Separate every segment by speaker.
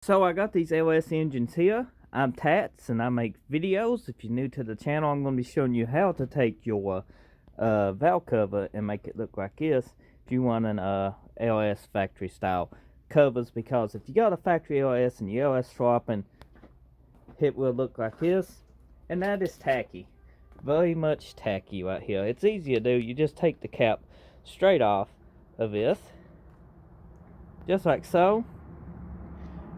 Speaker 1: So I got these LS engines here. I'm Tats and I make videos. If you're new to the channel, I'm going to be showing you how to take your valve cover and make it look like this if you want an LS factory style covers, because if you got a factory LS and your LS swapping, it will look like this, and that is tacky. Very much tacky right here. It's easy to do. You just take the cap straight off of this, just like so.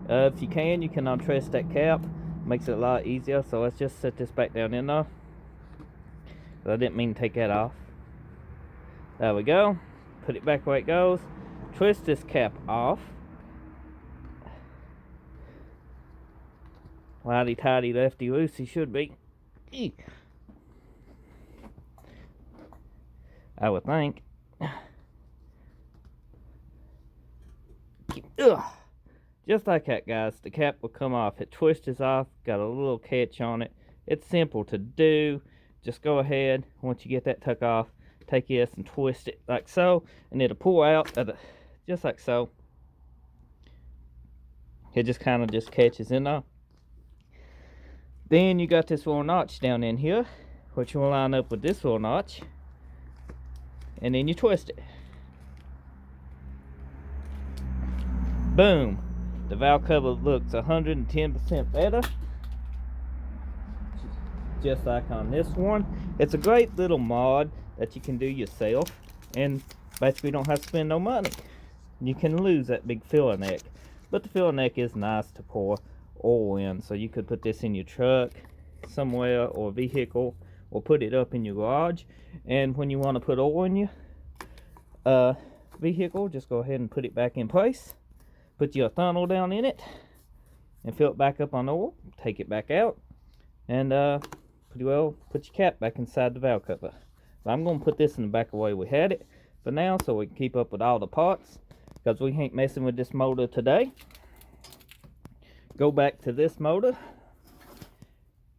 Speaker 1: If you can untwist that cap. Makes it a lot easier. So let's just set this back down in there. I didn't mean to take that off. There we go. Put it back where it goes. Twist this cap off. Righty tighty, lefty loosey should be. Eek. I would think. Ugh. Just like that, guys. The cap will come off. It twists off. Got a little catch on it. It's simple to do. Just go ahead. Once you get that tuck off, take this and twist it like so, and it'll pull out of the, just like so. It just kind of just catches in there. Then you got this little notch down in here, which will line up with this little notch, and then you twist it. Boom. The valve cover looks 110% better, just like on this one. It's a great little mod that you can do yourself, and basically don't have to spend no money. You can lose that big filler neck, but the filler neck is nice to pour oil in, so you could put this in your truck somewhere or vehicle, or put it up in your garage, and when you want to put oil in your vehicle, just go ahead and put it back in place. Put your funnel down in it and fill it back up on oil. Take it back out and pretty well put your cap back inside the valve cover. But I'm going to put this in the back the way we had it for now, so we can keep up with all the parts, because we ain't messing with this motor today. Go back to this motor,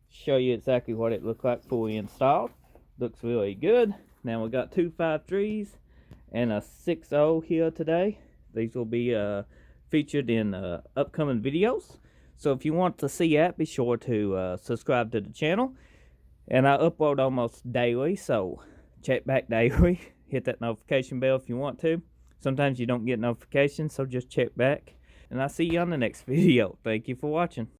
Speaker 1: show you exactly what it looked like fully installed. Looks really good. Now we got two 5.3s and a 6.0 here today. These will be featured in upcoming videos. So if you want to see that, be sure to subscribe to the channel. And I upload almost daily, so check back daily. Hit that notification bell if you want to. Sometimes you don't get notifications, so just check back. And I'll see you on the next video. Thank you for watching.